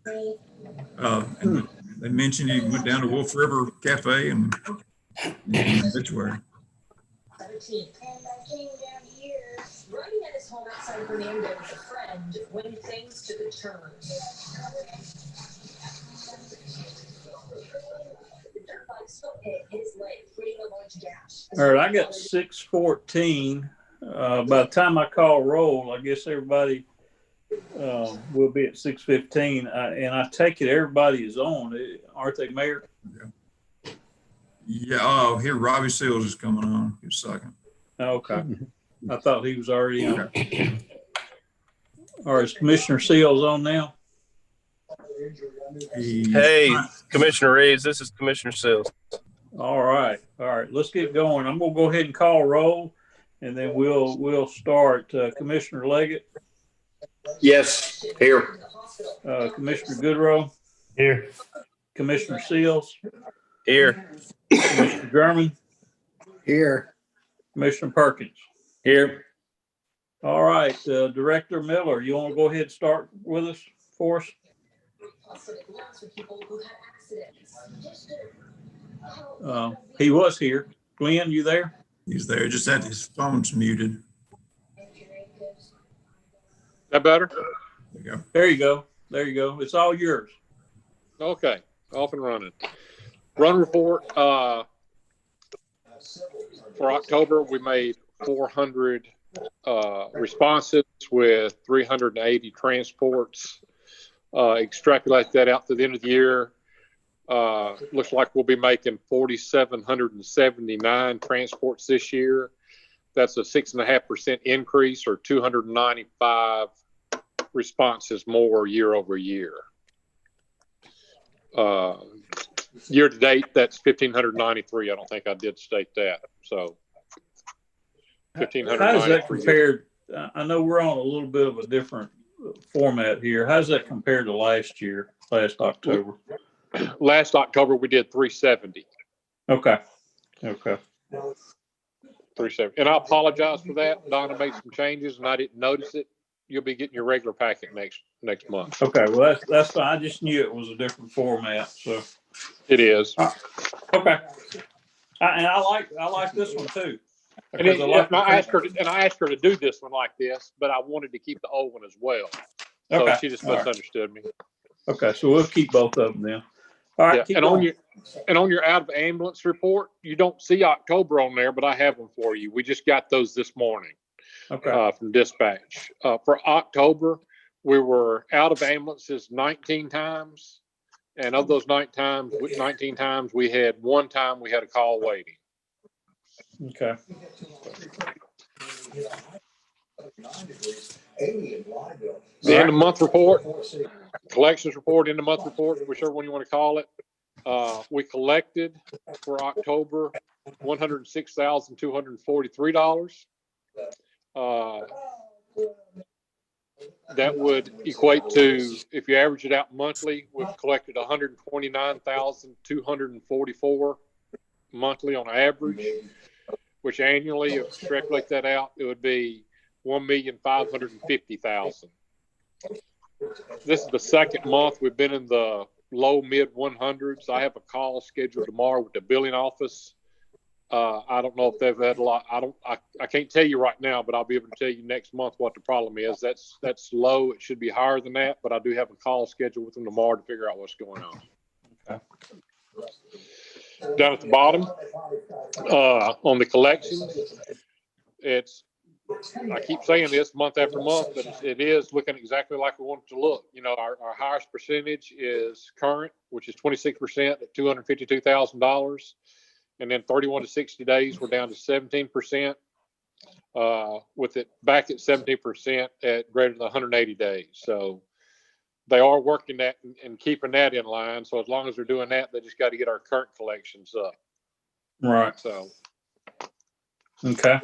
And they mentioned he went down to Wolf River Cafe and obituary. And I came down here. Riding at his home outside Fernando with a friend when things took a turn. All right, I got 6:14. By the time I call roll, I guess everybody will be at 6:15. And I take it everybody is on, aren't they, Mayor? Yeah. Oh, here Robbie Seals is coming on. Just a second. Okay. I thought he was already on. All right, is Commissioner Seals on now? Hey, Commissioner Reeves, this is Commissioner Seals. All right. Let's get going. I'm gonna go ahead and call roll, and then we'll start. Commissioner Leggett. Yes, here. Commissioner Goodrow. Here. Commissioner Seals. Here. Commissioner German. Here. Commissioner Perkins. Here. All right, Director Miller, you want to go ahead and start with us for us? He was here. Glenn, you there? He's there. Just that his phone's muted. That better? There you go. There you go. There you go. It's all yours. Okay, off and running. Run report. For October, we made 400 responses with 380 transports. Extrapolate that out to the end of the year. Looks like we'll be making 4,779 transports this year. That's a 6.5% increase, or 295 responses more year over year. Year to date, that's 1,593. I don't think I did state that. So 1,593. How does that compare? I know we're on a little bit of a different format here. How does that compare to last October? Last October, we did 370. Okay. 370. And I apologize for that. Donna made some changes and I didn't notice it. You'll be getting your regular packet next month. Okay. Well, that's fine. I just knew it was a different format. So it is. Okay. And I like this one too. And I asked her to do this one like this, but I wanted to keep the old one as well. So okay. She just misunderstood me. Okay, so we'll keep both of them then. All right. Yeah. On your out of ambulance report, you don't see October on there, but I have them for you. We just got those this morning. Okay. From dispatch. For October, we were out of ambulances 19 times, and of those 19 times, we had one time we had a call waiting. Okay. The end of month report, collections report, end of month report, whichever one you want to call it. We collected for October $106,243. That would equate to, if you average it out monthly, we've collected $129,244 monthly on average, which annually, if you extrapolate that out, it would be $1,550,000. This is the second month we've been in the low mid 100s. I have a call scheduled tomorrow with the billing office. I don't know if they've had a lot. I can't tell you right now, but I'll be able to tell you next month what the problem is. That's low. It should be higher than that, but I do have a call scheduled with them tomorrow to figure out what's going on. Okay. Down at the bottom, on the collections, I keep saying this month after month, but it is looking exactly like we want it to look. You know, our highest percentage is current, which is 26% at $252,000. And then 31 to 60 days, we're down to 17%, with it back at 17% at greater than 180 days. So they are working that and keeping that in line. So as long as they're doing that, they just got to get our current collections up. Right. So. Okay.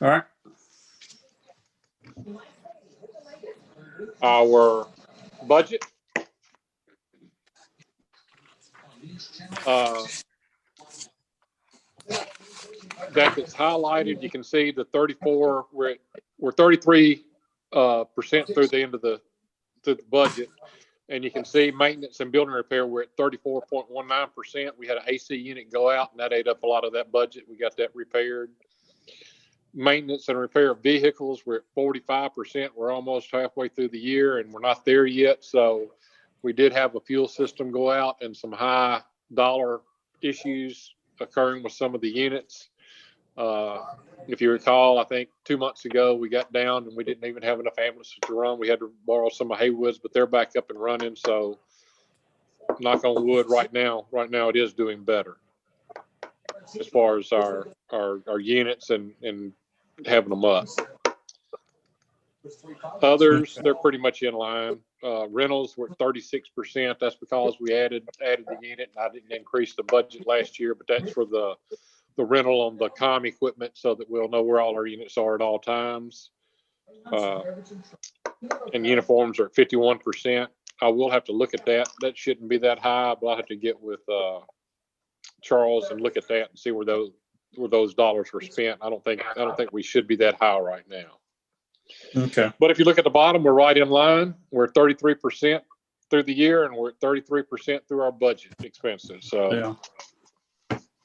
All right. Our budget. That is highlighted. You can see the 34. We're 33% through the end of the budget. And you can see maintenance and building repair, we're at 34.19%. We had an AC unit go out and that ate up a lot of that budget. We got that repaired. Maintenance and repair of vehicles, we're at 45%. We're almost halfway through the year and we're not there yet. So we did have a fuel system go out and some high dollar issues occurring with some of the units. If you recall, I think 2 months ago we got down and we didn't even have enough ambulances to run. We had to borrow some of Haywood's, but they're back up and running. So knock on wood, right now it is doing better as far as our units and having them up. Others, they're pretty much in line. Rentals were at 36%. That's because we added the unit. And I didn't increase the budget last year, but that's for the rental on the comm equipment so that we'll know where all our units are at all times. And uniforms are at 51%. I will have to look at that. That shouldn't be that high, but I'll have to get with Charles and look at that and see where those dollars were spent. I don't think we should be that high right now. Okay. But if you look at the bottom, we're right in line. We're at 33% through the year, and we're at 33% through our budget expenses. So Yeah.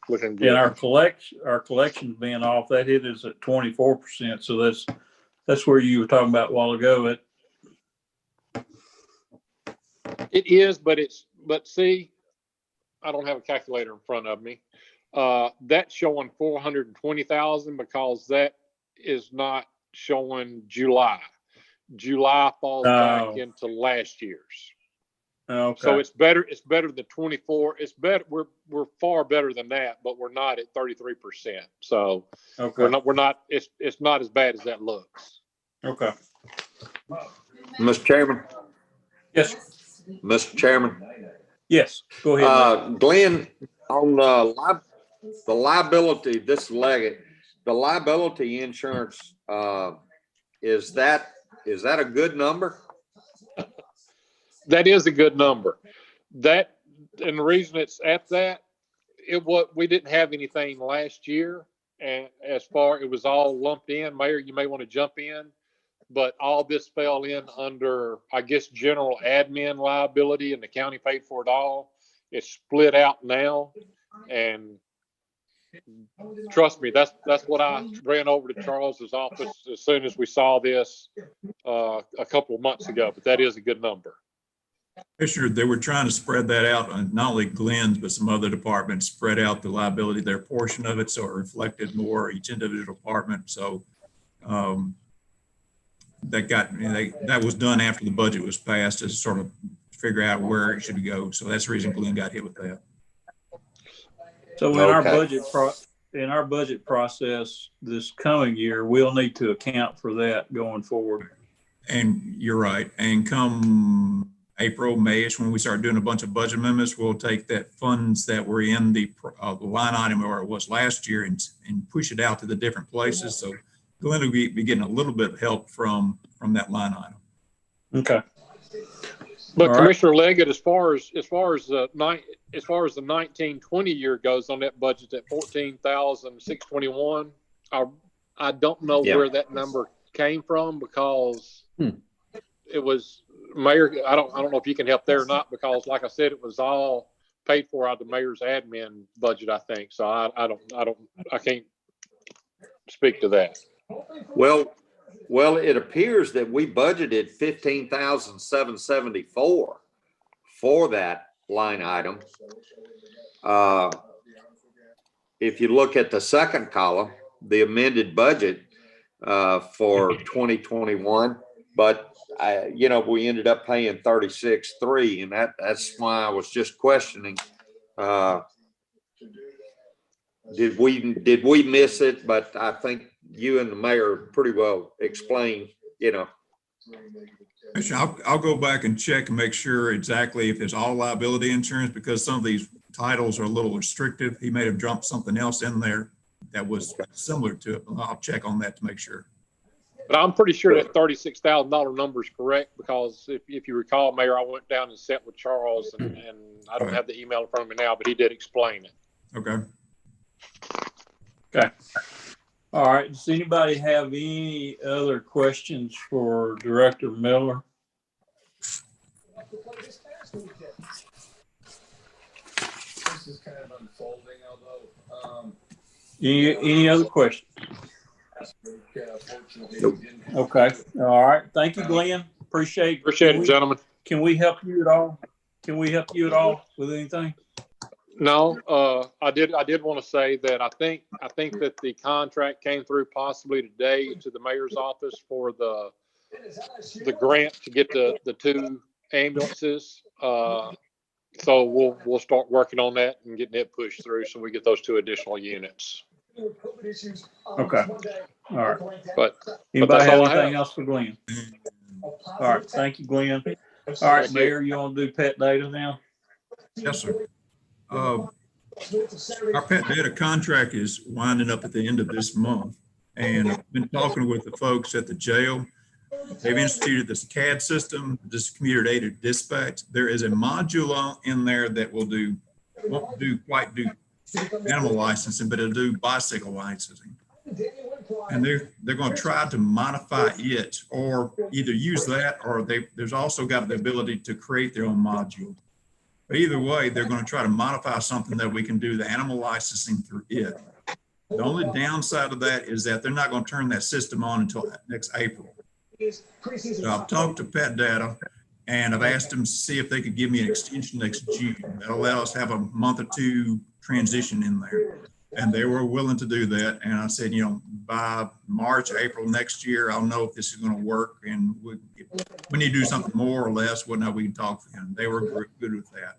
looking good. And our collections being off, that hit us at 24%. So that's where you were talking about a while ago. It is, but see, I don't have a calculator in front of me. That's showing 420,000 because that is not showing July. July falls back into last year's. Okay. So it's better than 24. It's better. We're far better than that, but we're not at 33%. So Okay. we're not. It's not as bad as that looks. Okay. Mr. Chairman, Yes. Mr. Chairman, Yes. Go ahead. Glenn, on the liability, this is Leggett, the liability insurance, is that a good number? That is a good number. That, and the reason it's at that, we didn't have anything last year, and it was all lumped in. Mayor, you may want to jump in, but all this fell in under, I guess, general admin liability, and the county paid for it all. It's split out now, and trust me, that's what I ran over to Charles's office as soon as we saw this a couple of months ago. But that is a good number. Commissioner, they were trying to spread that out on not only Glenn's, but some other departments, spread out the liability, their portion of it, so it reflected more each individual department. So that was done after the budget was passed to sort of figure out where it should go. So that's the reason Glenn got hit with that. So in our budget process this coming year, we'll need to account for that going forward. And you're right. And come April, Mayish, when we start doing a bunch of budget amendments, we'll take that funds that were in the line item where it was last year and push it out to the different places. So Glenn will be getting a little bit of help from that line item. Okay. But All Commissioner Leggett, as far as the 19-20 year goes on that budget at 14,621, I don't know where that number came from because it was Mayor. I don't know if you can help there or not because, like I said, it was all paid for out of the mayor's admin budget, I think. So I can't speak to that. Well, it appears that we budgeted 15,774 for that line item. If you look at the second column, the amended budget for 2021, but we ended up paying 36.3, and that's why I was just questioning. Did we miss it? But I think you and the mayor pretty well explained, I'll go back and check and make sure exactly if there's all liability insurance, because some of these titles are a little restrictive. He may have jumped something else in there that was similar to it. I'll check on that to make sure. But I'm pretty sure that $36,000 number is correct because if you recall, Mayor, I went down and sat with Charles and I don't have the email in front of me now, but he did explain it. Okay. Okay. All right. Does anybody have any other questions for Director Miller? This is kind of unfolding, although, Any other questions? fortunately, Nope. didn't. Okay. All right. Thank you, Glenn. Appreciate Appreciate it, gentlemen. Can we help you at all? Can we help you at all with anything? No, I did want to say that I think that the contract came through possibly today to the mayor's office for the grant to get the 2 ambulances. So we'll start working on that and getting it pushed through so we get those 2 additional units. Okay. All right. But Anybody that's have all I anything have. else for Glenn? All right. Thank you, Glenn. All right, Thank you. Mayor, you want to do pet data now? Yes, sir. Our pet data contract is winding up at the end of this month. And I've been talking with the folks at the jail. They've instituted this CAD system, this computer aided dispatch. There is a module in there that won't do animal licensing, but it'll do bicycle licensing. And they're going to try to modify it, or either use that, or there's also got the ability to create their own module. But either way, they're going to try to modify something that we can do the animal licensing through it. The only downside of that is that they're not going to turn that system on until next April. So I've talked to Pet Data, and I've asked them to see if they could give me an extension next June. That'll allow us to have a month or 2 transition in there. And they were willing to do that. And I said, by March, April next year, I'll know if this is going to work. And we need to do something more or less, whatnot, we can talk to them. They were good with that.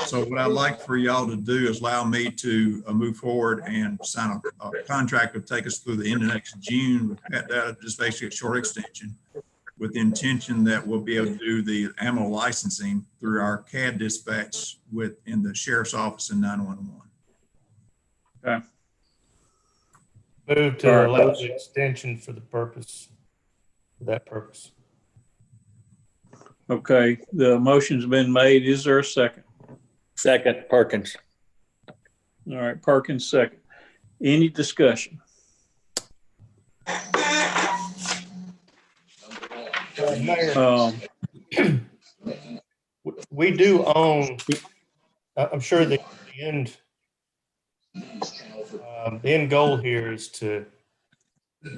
So what I'd like for y'all to do is allow me to move forward and sign a contract to take us through the end of next June with Pet Data, just basically a short extension, with the intention that we'll be able to do the animal licensing through our CAD dispatch in the sheriff's office and 911. Okay. Move to allow the extension for that purpose. Okay. The motion's been made. Is there a second? Second, Perkins. All right. Perkins, second. Any discussion? Mayor, we do own, I'm sure the end goal here is to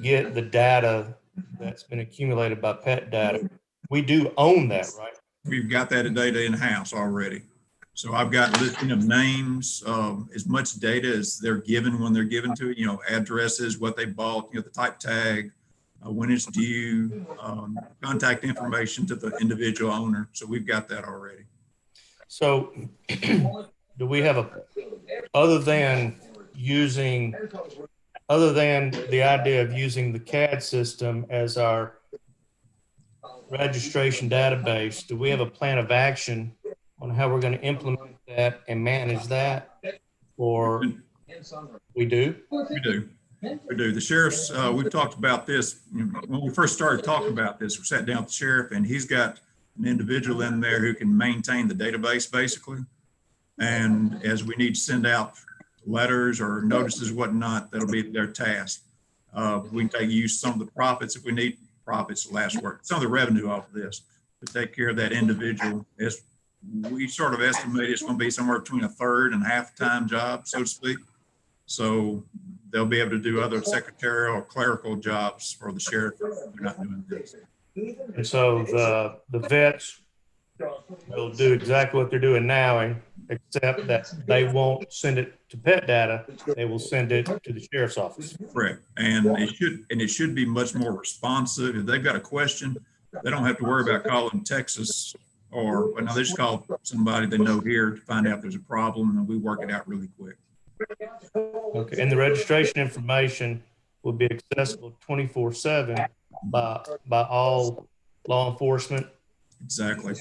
get the data that's been accumulated by Pet Data. We do own that, right? We've got that data in-house already. So I've got listing of names, as much data as they're given when they're given to it, addresses, what they bought, the type tag, when it's due, contact information to the individual owner. So we've got that already. So do we have other than the idea of using the CAD system as our registration database, do we have a plan of action on how we're going to implement that and manage that? Or we do? We do. We do. The sheriff's, we've talked about this. When we first started talking about this, we sat down with the sheriff, and he's got an individual in there who can maintain the database basically. And as we need to send out letters or notices, whatnot, that'll be their task. We can use some of the profits if we need profits, last word, some of the revenue off of this to take care of that individual. As we sort of estimate it's going to be somewhere between a third and half-time job, so to speak. So they'll be able to do other secretarial or clerical jobs for the sheriff. They're not doing this. And so the vets will do exactly what they're doing now, except that they won't send it to Pet Data. They will send it to the sheriff's office. Correct. And it should be much more responsive. If they've got a question, they don't have to worry about calling Texas they just call somebody they know here to find out there's a problem, and we work it out really quick. Okay. And the registration information will be accessible 24/7 by all law enforcement. Exactly.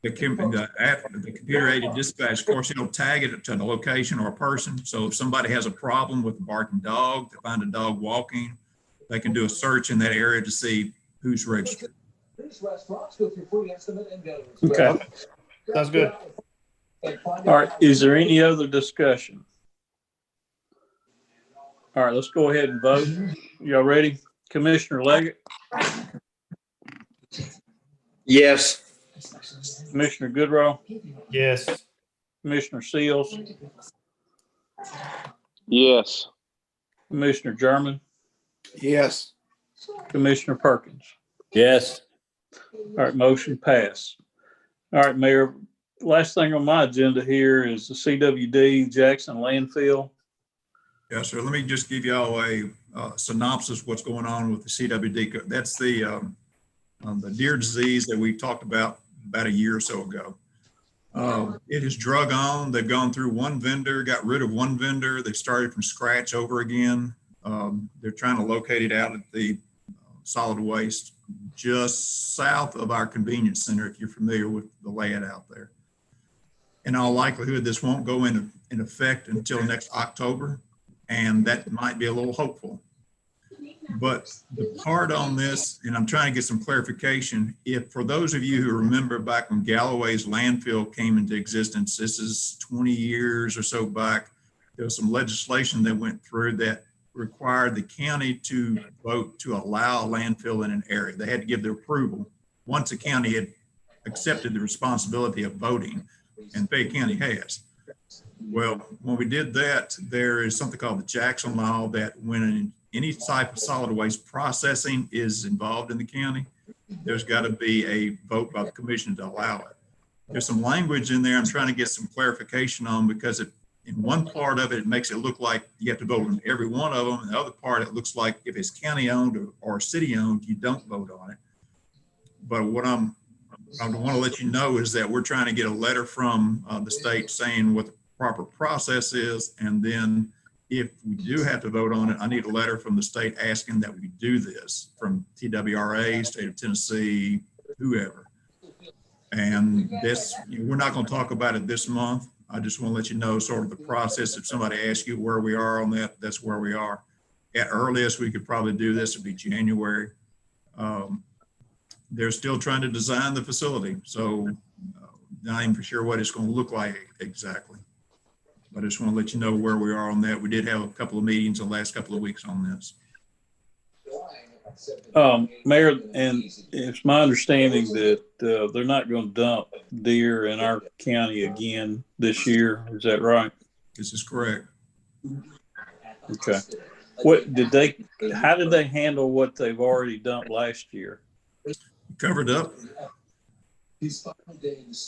The computer aided dispatch, of course, it'll tag it to the location or a person. So if somebody has a problem with a barking dog, they find a dog walking, they can do a search in that area to see who's registered. Okay. Sounds good. All right. Is there any other discussion? All right. Let's go ahead and vote. Y'all ready? Commissioner Leggett, Yes. Commissioner Goodrow, Yes. Commissioner Seals, Yes. Commissioner German, Yes. Commissioner Perkins. Yes. All right, motion passed. All right, Mayor, last thing on my agenda here is the CWD Jackson landfill. Yes, sir. Let me just give y'all a synopsis of what's going on with the CWD. That's the deer disease that we talked about a year or so ago. It is drug on. They've gone through one vendor, got rid of one vendor. They started from scratch over again. They're trying to locate it out at the solid waste just south of our convenience center, if you're familiar with the layout out there. In all likelihood, this won't go into effect until next October, and that might be a little hopeful. But the part on this, and I'm trying to get some clarification, if for those of you who remember back when Galloway's landfill came into existence, this is 20 years or so back, there was some legislation that went through that required the county to vote to allow a landfill in an area. They had to give their approval. Once the county had accepted the responsibility of voting, and Fayette County has. Well, when we did that, there is something called the Jackson Law that when any type of solid waste processing is involved in the county, there's got to be a vote by the commission to allow it. There's some language in there I'm trying to get some clarification on, because in one part of it, it makes it look like you have to vote on every one of them. And the other part, it looks like if it's county owned or city owned, you don't vote on it. But what I want to let you know is that we're trying to get a letter from the state saying what the proper process is. And then if we do have to vote on it, I need a letter from the state asking that we do this, from TWRA, state of Tennessee, whoever. And this, we're not going to talk about it this month. I just want to let you know sort of the process. If somebody asks you where we are on that, that's where we are. At earliest, we could probably do this would be January. They're still trying to design the facility, so not even for sure what it's going to look like exactly. But I just want to let you know where we are on that. We did have a couple of meetings the last couple of weeks on this. Mayor, and it's my understanding that they're not going to dump deer in our county again this year. Is that right? This is correct. Okay. How did they handle what they've already dumped last year? Covered up.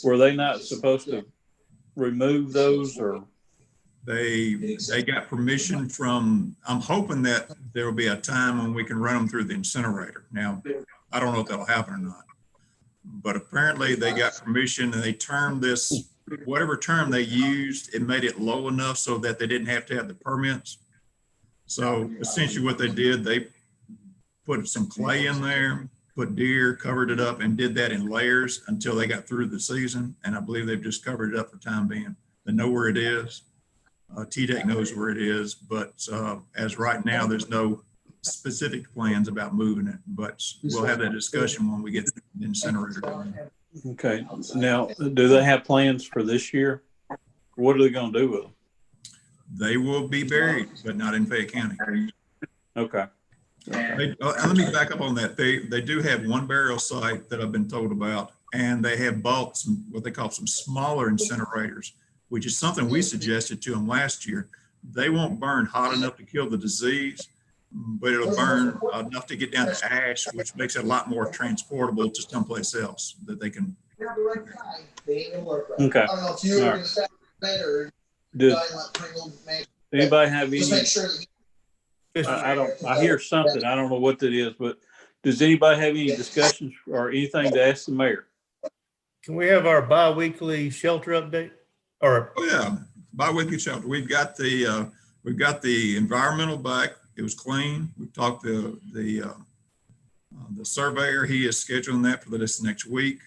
Were they not supposed to remove those, or? They got permission from, I'm hoping that there will be a time when we can run them through the incinerator. Now, I don't know if that'll happen or not, but apparently they got permission and they termed this, whatever term they used, it made it low enough so that they didn't have to have the permits. So essentially what they did, they put some clay in there, put deer, covered it up, and did that in layers until they got through the season. And I believe they've just covered it up for the time being. They know where it is. TDEC knows where it is, but as right now, there's no specific plans about moving it, but we'll have that discussion when we get the incinerator done. Okay. Now, do they have plans for this year? What are they going to do with them? They will be buried, but not in Fayette County. Okay. Let me back up on that. They do have one burial site that I've been told about, and they have bought some, what they call some smaller incinerators, which is something we suggested to them last year. They won't burn hot enough to kill the disease, but it'll burn enough to get down to ash, which makes it a lot more transportable to someplace else that they can. Okay. All right. Does anybody have any? I hear something. I don't know what that is, but does anybody have any discussions or anything to ask the mayor? Can we have our bi-weekly shelter update? Or Oh yeah, bi-weekly shelter. We've got the environmental back. It was clean. We talked to the surveyor. He is scheduling that for this next week.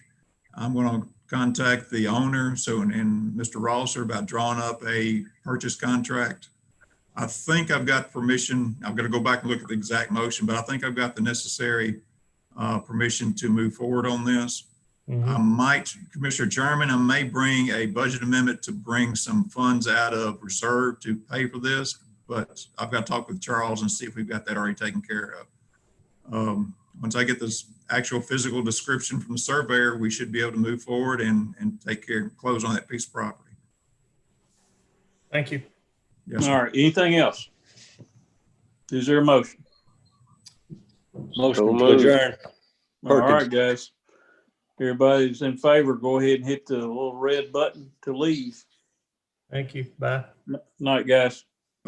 I'm going to contact the owner, and Mr. Rosser, about drawing up a purchase contract. I think I've got permission. I'm going to go back and look at the exact motion, but I think I've got the necessary permission to move forward on this. I might, Commissioner German, I may bring a budget amendment to bring some funds out of reserve to pay for this, but I've got to talk with Charles and see if we've got that already taken care of. once I get this actual physical description from the surveyor, we should be able to move forward and take care and close on that piece of property. Thank you. Yes, sir. All right, anything else? Is there a motion? Motion to moved. adjourn. All Perkins. right, guys. Everybody's in favor, go ahead and hit the little red button to leave. Thank you. Bye. Night, guys.